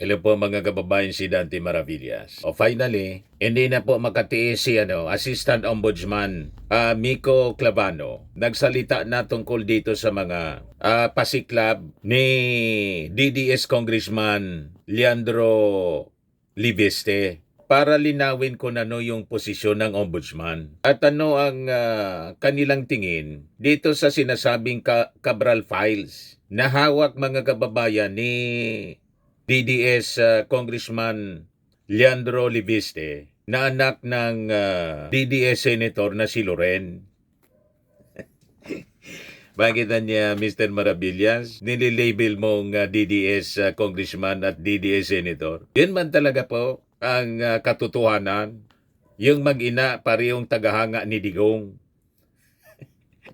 Hello po mga kababayan, si Dante Maravillas. Finally, hindi na po makatiis si Assistant Ombudsman Miko Clavano. Nagsalita na tungkol dito sa mga pasiklab ni DDS Congressman Leandro Liveste para linawin ko na yung posisyon ng ombudsman. At ano ang kanilang tingin dito sa sinasabing Cabral Files na hawak mga kababayan ni DDS Congressman Leandro Liviste na anak ng DDS Senator na si Loren. Bakit niya, Mr. Maravillas, nililabel mong DDS Congressman at DDS Senator? Yun man talaga po ang katotohanan. Yung mag-ina parehong tagahanga ni Digong.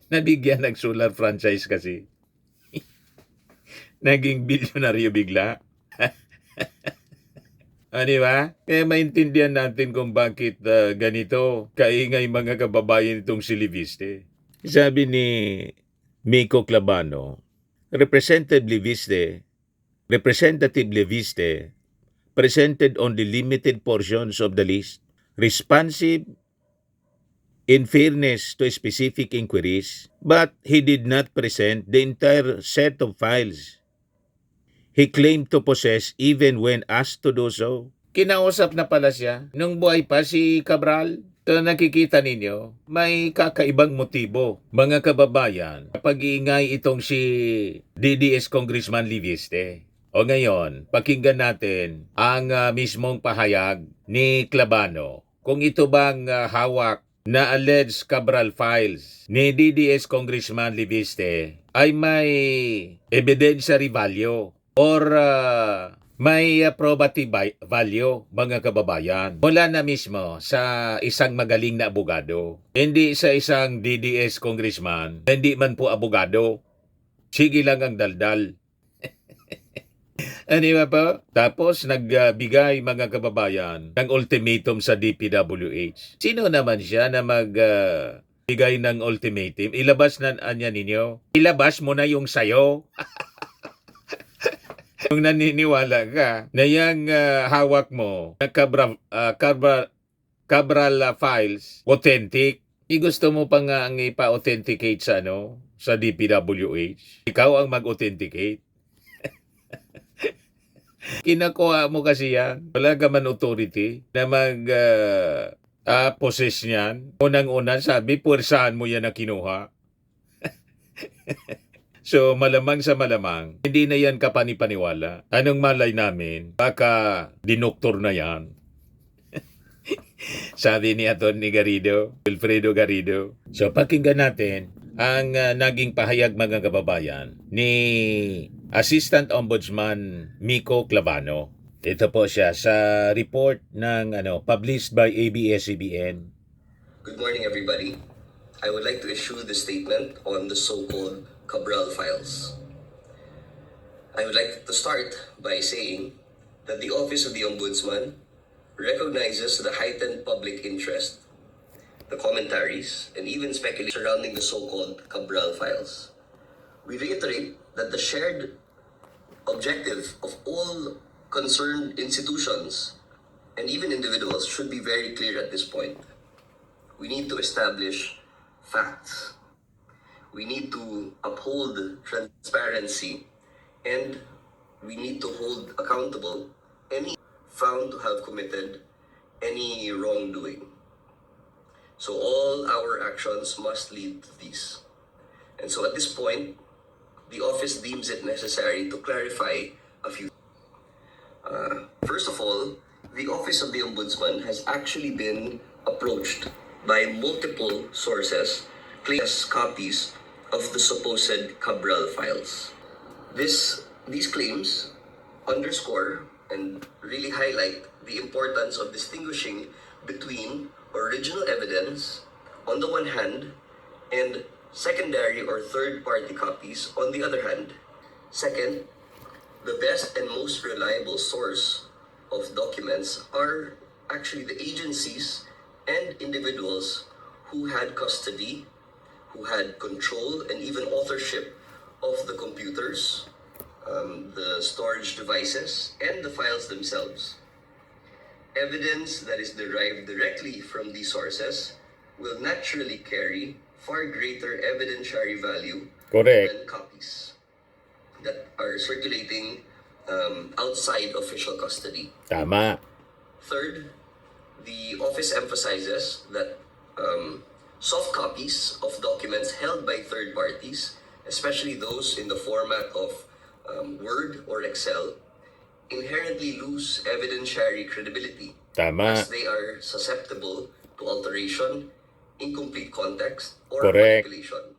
Nabigyan ng solar franchise kasi. Naging bilyonaryo bigla. Di ba? Kaya maintindihan natin kung bakit ganito kaingay mga kababayan itong si Liviste. Sabi ni Miko Clavano, Representative Liviste presented only limited portions of the list, responsive in fairness to specific inquiries, but he did not present the entire set of files he claimed to possess even when asked to do so. Kinausap na pala siya nung buhay pa si Cabral. Ito nakikita ninyo, may kakaibang motibo. Mga kababayan, pag-iingay itong si DDS Congressman Liviste. O ngayon, pakinggan natin ang mismong pahayag ni Clavano. Kung ito bang hawak na alleged Cabral Files ni DDS Congressman Liviste ay may evidentiary value or may probative value, mga kababayan. Mula na mismo sa isang magaling na abogado. Hindi sa isang DDS congressman, hindi man po abogado. Sige lang ang daldal. Ano ba po? Tapos nagbigay mga kababayan ng ultimatum sa DPWH. Sino naman siya na bigay ng ultimatum? Ilabas na anya ninyo. Ilabas mo na yung sayo. Kung naniniwala ka na yung hawak mo na Cabral Files authentic, gusto mo pa nga ang ipa-authenticate sa DPWH. Ikaw ang mag-authenticate. Kinakuha mo kasi yan. Wala ka man authority na possess niyan. Unang-una sabi, puwersahan mo yan na kinuha. So, malamang sa malamang, hindi na yan kapanipaniwala. Anong malay namin? Baka dinoktor na yan. Sabi ni Atty. Wilfredo Garrido. So, pakinggan natin ang naging pahayag mga kababayan ni Assistant Ombudsman Miko Clavano. Ito po siya sa report ng published by ABS-CBN. Good morning, everybody. I would like to issue the statement on the so-called Cabral Files. I would like to start by saying that the Office of the Ombudsman recognizes the heightened public interest, the commentaries, and even speculation surrounding the so-called Cabral Files. We reiterate that the shared objective of all concerned institutions and even individuals should be very clear at this point. We need to establish facts. We need to uphold transparency, and we need to hold accountable any found to have committed any wrongdoing. So all our actions must lead to this. And so at this point, the office deems it necessary to clarify a few. First of all, the Office of the Ombudsman has actually been approached by multiple sources claiming copies of the supposed Cabral Files. These claims underscore and really highlight the importance of distinguishing between original evidence on the one hand and secondary or third-party copies on the other hand. Second, the best and most reliable source of documents are actually the agencies and individuals who had custody, who had control and even authorship of the computers, the storage devices, and the files themselves. Evidence that is derived directly from these sources will naturally carry far greater evidentiary value Correct. than copies that are circulating outside official custody. Tama. Third, the office emphasizes that soft copies of documents held by third parties, especially those in the format of Word or Excel, inherently lose evidentiary credibility Tama. as they are susceptible to alteration, incomplete context, or Correct. manipulation.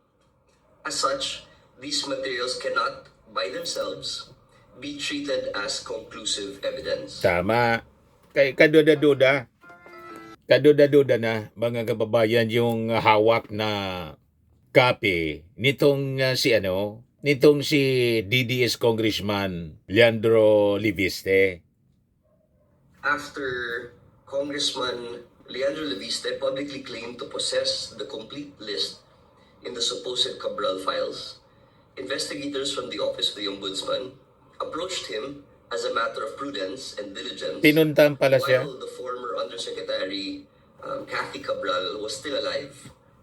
As such, these materials cannot, by themselves, be treated as conclusive evidence. Tama. Kay kaduda-duda. Kaduda-duda na, mga kababayan, yung hawak na copy nitong si DDS Congressman Leandro Liviste. After Congressman Leandro Leviste publicly claimed to possess the complete list in the supposed Cabral files, investigators from the Office of the Ombudsman approached him as a matter of prudence and diligence Pinuntahan pala siya. while the former Undersecretary Kathy Cabral was still alive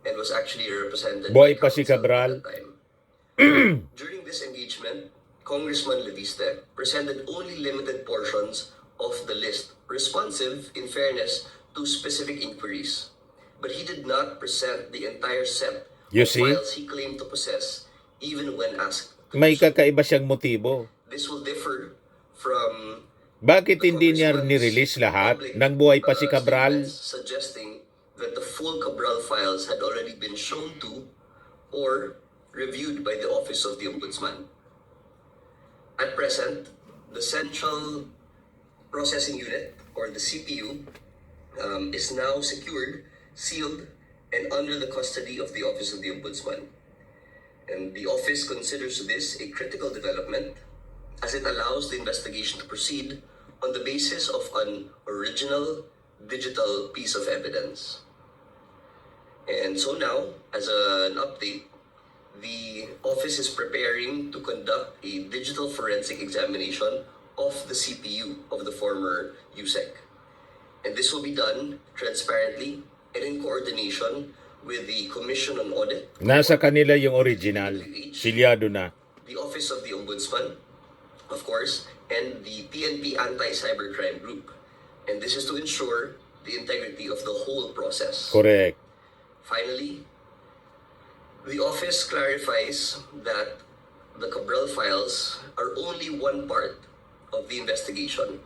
and was actually represented Buhay by pa si counsel Cabral. at that time. During this engagement, Congressman Leviste presented only limited portions of the list, responsive, in fairness, to specific inquiries. But he did not present the entire set You of see? files he claimed to possess, even when asked to May do so. kakaiba siyang motibo. This will differ from Bakit the hindi niya Congressman's nirelease lahat public, ng buhay pa si Cabral? statements suggesting that the full Cabral files had already been shown to or reviewed by the Office of the Ombudsman. At present, the Central Processing Unit, or the CPU, is now secured, sealed, and under the custody of the Office of the Ombudsman. And the office considers this a critical development as it allows the investigation to proceed on the basis of an original digital piece of evidence. And so now, as an update, the office is preparing to conduct a digital forensic examination of the CPU of the former USEC. And this will be done transparently and in coordination with the Commission on Audit, Nasa kanila yung original. Silyado na. the Office of the Ombudsman, of course, and the PNP Anti-Cybercrime Group. And this is to ensure the integrity of the whole process. Correct. Finally, the office clarifies that the Cabral files are only one part of the investigation.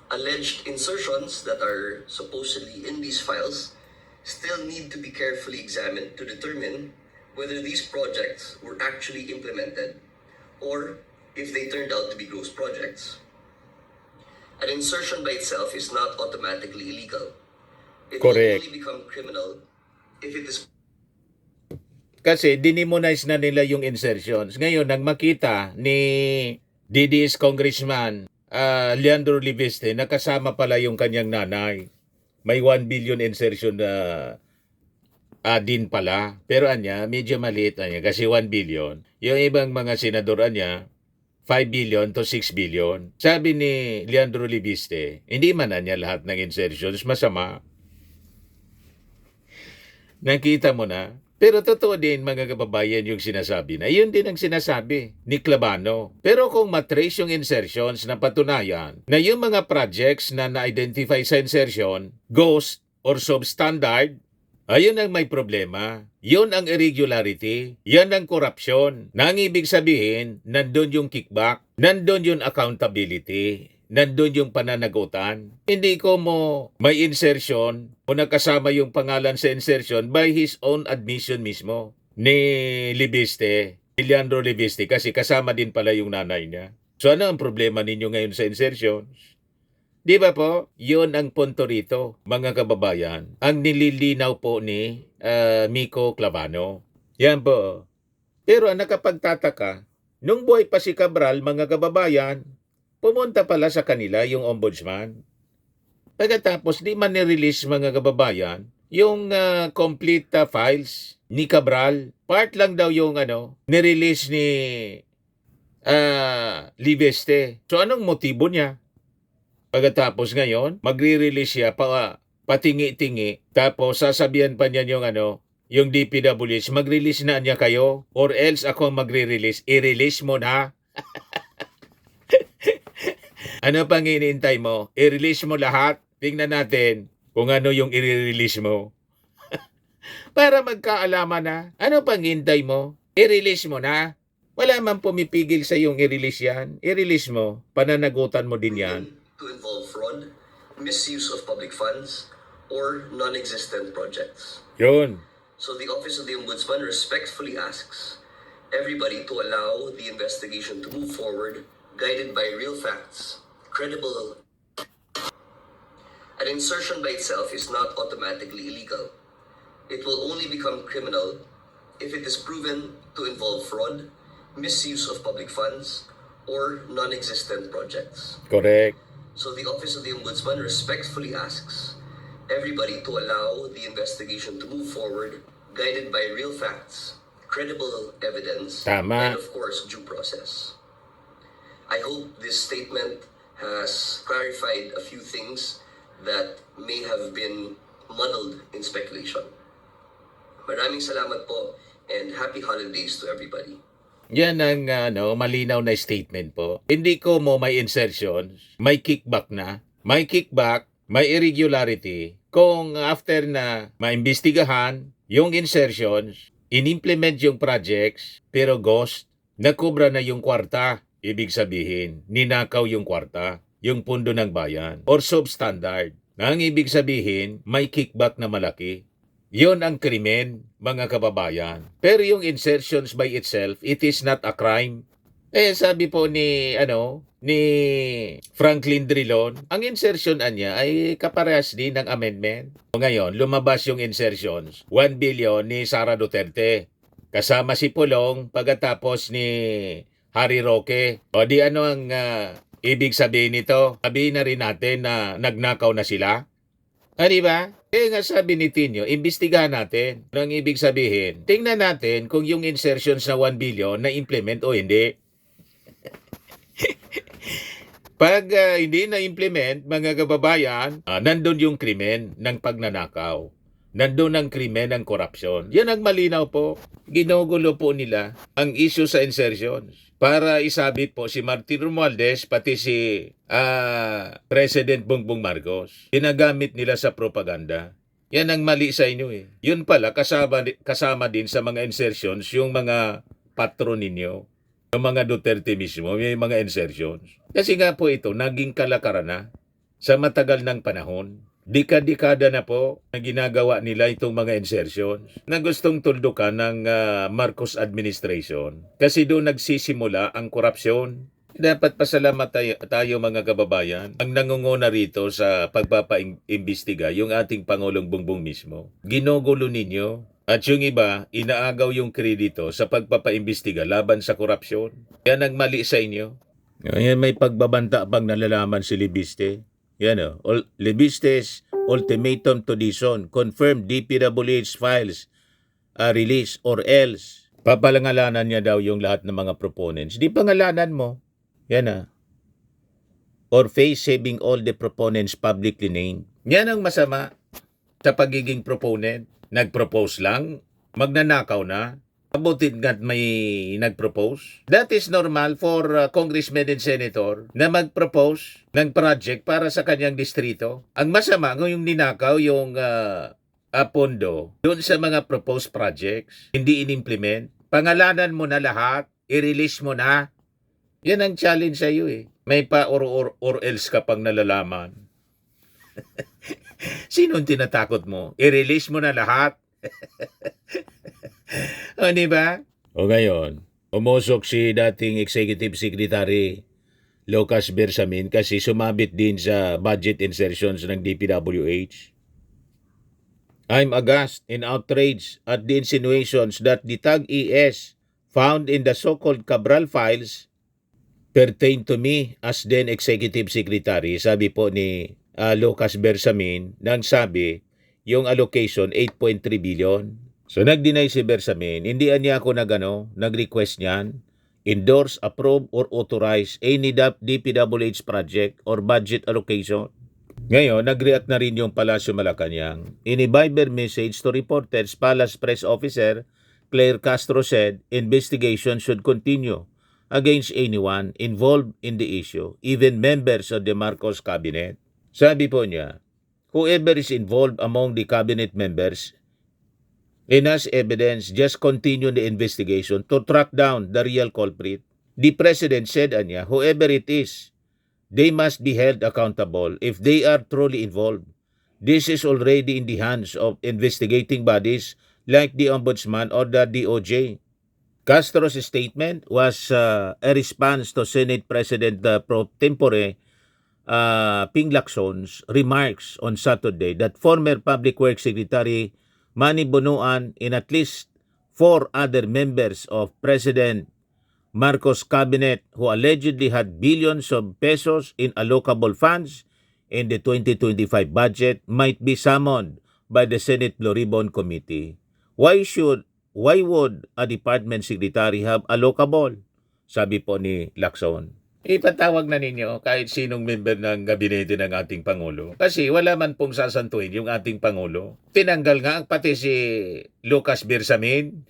Alleged insertions that are supposedly in these files still need to be carefully examined to determine whether these projects were actually implemented or if they turned out to be ghost projects. An insertion by itself is not automatically illegal. It Correct. will only become criminal if it is Kasi dinimonize na nila yung insertions. Ngayon, nang makita ni DDS Congressman Leandro Liviste, nakasama pala yung kanyang nanay. May 1 billion insertion na din pala. Pero anya, medyo maliit anya kasi 1 billion. Yung ibang mga senador anya, 5 billion to 6 billion. Sabi ni Leandro Liviste, hindi man anya lahat ng insertions masama. Nakita mo na. Pero totoo din mga kababayan yung sinasabi na yun din ang sinasabi ni Clavano. Pero kung matrace yung insertions na patunayan na yung mga projects na na-identify sa insertion, ghost or substandard, ayun ang may problema. Yun ang irregularity. Yan ang korupsyon. Nang ibig sabihin, nandun yung kickback, nandun yung accountability, nandun yung pananagutan. Hindi ko mo may insertion o nakasama yung pangalan sa insertion by his own admission mismo ni Liviste, Leandro Liviste, kasi kasama din pala yung nanay niya. So ano ang problema ninyo ngayon sa insertions? Di ba po? Yun ang punto rito, mga kababayan. Ang nililinaw po ni Miko Clavano. Yan po. Pero ang nakapagtataka, nung buhay pa si Cabral, mga kababayan, pumunta pala sa kanila yung ombudsman. Pagkatapos, di man nirelease mga kababayan, yung complete files ni Cabral. Part lang daw yung nirelease ni Liveste. So anong motibo niya? Pagkatapos ngayon, magre-release siya patingi-tingi, tapos sasabihan pa niya yung DPWH, mag-release na niya kayo or else ako magre-release. I-release mo na. Ano pang iniintay mo? I-release mo lahat. Tingnan natin kung ano yung i-release mo. Para magkaalaman na. Ano pang hintay mo? I-release mo na. Wala man pumipigil sa yung i-release yan. I-release mo. Pananagutan mo din yan. To involve fraud, misuse of public funds, or non-existent projects. Yun. So the Office of the Ombudsman respectfully asks everybody to allow the investigation to move forward, guided by real facts, credible. An insertion by itself is not automatically illegal. It will only become criminal if it is proven to involve fraud, misuse of public funds, or non-existent projects. Correct. So the Office of the Ombudsman respectfully asks everybody to allow the investigation to move forward, guided by real facts, credible evidence, Tama. and of course, due process. I hope this statement has clarified a few things that may have been muddled in speculation. Maraming salamat po and happy holidays to everybody. Yan ang malinaw na statement po. Hindi ko mo may insertions, may kickback na. May kickback, may irregularity. Kung after na maimbestigahan yung insertions, in-implement yung projects, pero ghost, nakubra na yung kwarta. Ibig sabihin, ninakaw yung kwarta, yung pundo ng bayan, or substandard. Ang ibig sabihin, may kickback na malaki. Yon ang krimen, mga kababayan. Pero yung insertions by itself, it is not a crime. Sabi po ni Franklin Drilon, ang insertion niya ay kaparehas din ng amendment. Ngayon, lumabas yung insertions, 1 billion ni Sara Duterte. Kasama si Pulong pagkatapos ni Harry Roque. O di ano ang ibig sabihin nito? Sabihin na rin natin na nagnakaw na sila. Di ba? Nga sabi ni Tinio, imbestigahan natin. Ano ang ibig sabihin? Tingnan natin kung yung insertions na 1 billion na implement o hindi. Pag hindi na-implement, mga kababayan, nandun yung krimen ng pagnanakaw. Nandun ang krimen ng korupsyon. Yan ang malinaw po. Ginugulo po nila ang issue sa insertions. Para isabit po si Martin Romualdez pati si President Bongbong Marcos. Ginagamit nila sa propaganda. Yan ang mali sa inyo eh. Yun pala, kasama din sa mga insertions yung mga patron ninyo. Yung mga Duterte mismo, may mga insertions. Kasi nga po ito, naging kalakaran na sa matagal ng panahon. Dekada na po na ginagawa nila itong mga insertions na gustong tuldukan ng Marcos administration. Kasi doon nagsisimula ang korupsyon. Dapat pasalamat tayo mga kababayan. Ang nangunguna rito sa pagpapaimbestiga, yung ating Pangulong Bongbong mismo. Ginugulo ninyo. At yung iba, inaagaw yung kredito sa pagpapaimbestiga laban sa korupsyon. Yan ang mali sa inyo. Yan may pagbabanta pag nalalaman si Libiste. Yan Libiste's ultimatum to DISON, confirm DPWH files release or else. Papalangalanan niya daw yung lahat ng mga proponents. Di pangalanan mo. Yan or face saving all the proponents publicly named. Yan ang masama sa pagiging proponent. Nag-propose lang, magnanakaw na. Abutin nga't may nag-propose. That is normal for congressman and senator na mag-propose ng project para sa kanyang distrito. Ang masama yung ninakaw yung pondo doon sa mga proposed projects, hindi in-implement. Pangalanan mo na lahat, i-release mo na. Yan ang challenge sa iyo eh. May pa or else ka pang nalalaman. Sino tinatakot mo? I-release mo na lahat. O, diba? O ngayon, umusok si dating Executive Secretary Lucas Bersamin kasi sumabit din sa budget insertions ng DPWH. I'm aghast and outraged at the insinuations that the TAG-ES found in the so-called Cabral files pertain to me as then Executive Secretary. Sabi po ni Lucas Bersamin nang sabi yung allocation 8.3 billion. So nag-deny si Bersamin, hindi niya ako nag-request niyan. endorse, approve, or authorize any DPWH project or budget allocation. Ngayon, nag-react na rin yung Palasyo Malacanang. In a Viber message to reporters, Palace Press Officer Claire Castro said investigation should continue against anyone involved in the issue, even members of the Marcos cabinet. Sabi po niya, whoever is involved among the cabinet members and has evidence, just continue the investigation to track down the real culprit. The President said, anya, whoever it is, they must be held accountable if they are truly involved. This is already in the hands of investigating bodies like the Ombudsman or the DOJ. Castro's statement was a response to Senate President pro tempore Ping Lacson's remarks on Saturday that former Public Works Secretary Manny Bonoan and at least 4 other members of President Marcos cabinet who allegedly had billions of pesos in allocable funds in the 2025 budget might be summoned by the Senate Blue Ribbon Committee. Why would a department secretary have allocable? Sabi po ni Lacson. Ipatawag na ninyo kahit sinong member ng gabinete ng ating Pangulo. Kasi wala man pong sasantuin yung ating Pangulo. Tinanggal nga pati si Lucas Bersamin.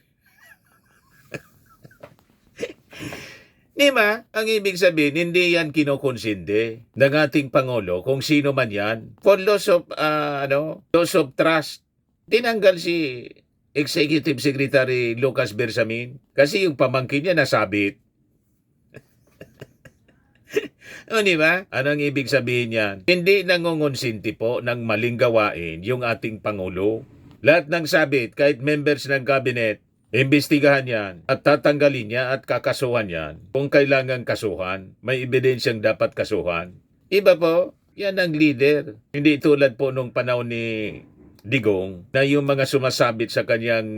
Di ba? Ang ibig sabihin, hindi yan kinokonsinde ng ating Pangulo kung sino man yan. For loss of trust, tinanggal si Executive Secretary Lucas Bersamin kasi yung pamangkin niya nasabit. O di ba? Anong ibig sabihin yan? Hindi nangungonsinti po ng maling gawain yung ating Pangulo. Lahat ng sabit, kahit members ng cabinet, imbestigahan yan at tatanggalin niya at kakasuhan yan. Kung kailangan kasuhan, may ebidensyang dapat kasuhan. Iba po, yan ang leader. Hindi tulad po nung panahon ni Digong na yung mga sumasabit sa kanyang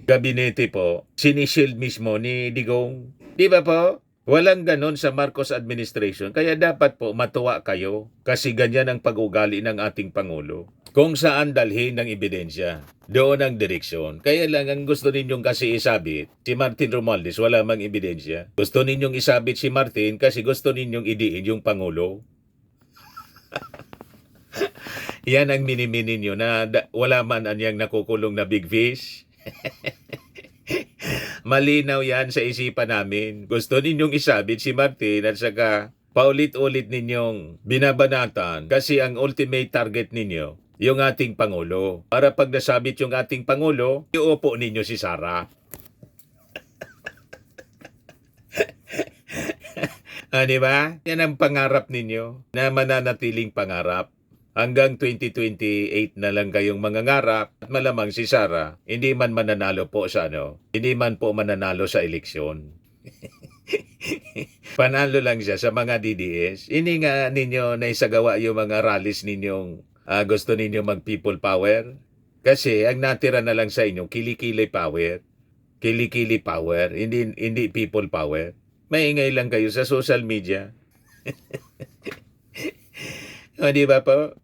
gabinete po, sinishield mismo ni Digong. Di ba po? Walang ganon sa Marcos administration. Kaya dapat po matuwa kayo kasi ganyan ang pag-ugali ng ating Pangulo. Kung saan dalhin ng ebidensya, doon ang direksyon. Kaya lang ang gusto ninyong kasi isabit, si Martin Romualdez wala mang ebidensya. Gusto ninyong isabit si Martin kasi gusto ninyong idiin yung Pangulo. Yan ang minimini nyo na wala man anyang nakukulong na big fish. Malinaw yan sa isipan namin. Gusto ninyong isabit si Martin at saka paulit-ulit ninyong binabanatan kasi ang ultimate target ninyo, yung ating Pangulo. Para pag nasabit yung ating Pangulo, iupo ninyo si Sara. Di ba? Yan ang pangarap ninyo na mananatiling pangarap. Hanggang 2028 na lang kayong mangangarap at malamang si Sara hindi man mananalo po sa hindi man po mananalo sa eleksyon. Panalo lang siya sa mga DDS. Hindi nga ninyo naisagawa yung mga rallies ninyong gusto ninyo mag people power. Kasi ang natira na lang sa inyo kilikili power. Kilikili power, hindi people power. Maingay lang kayo sa social media. O di ba po?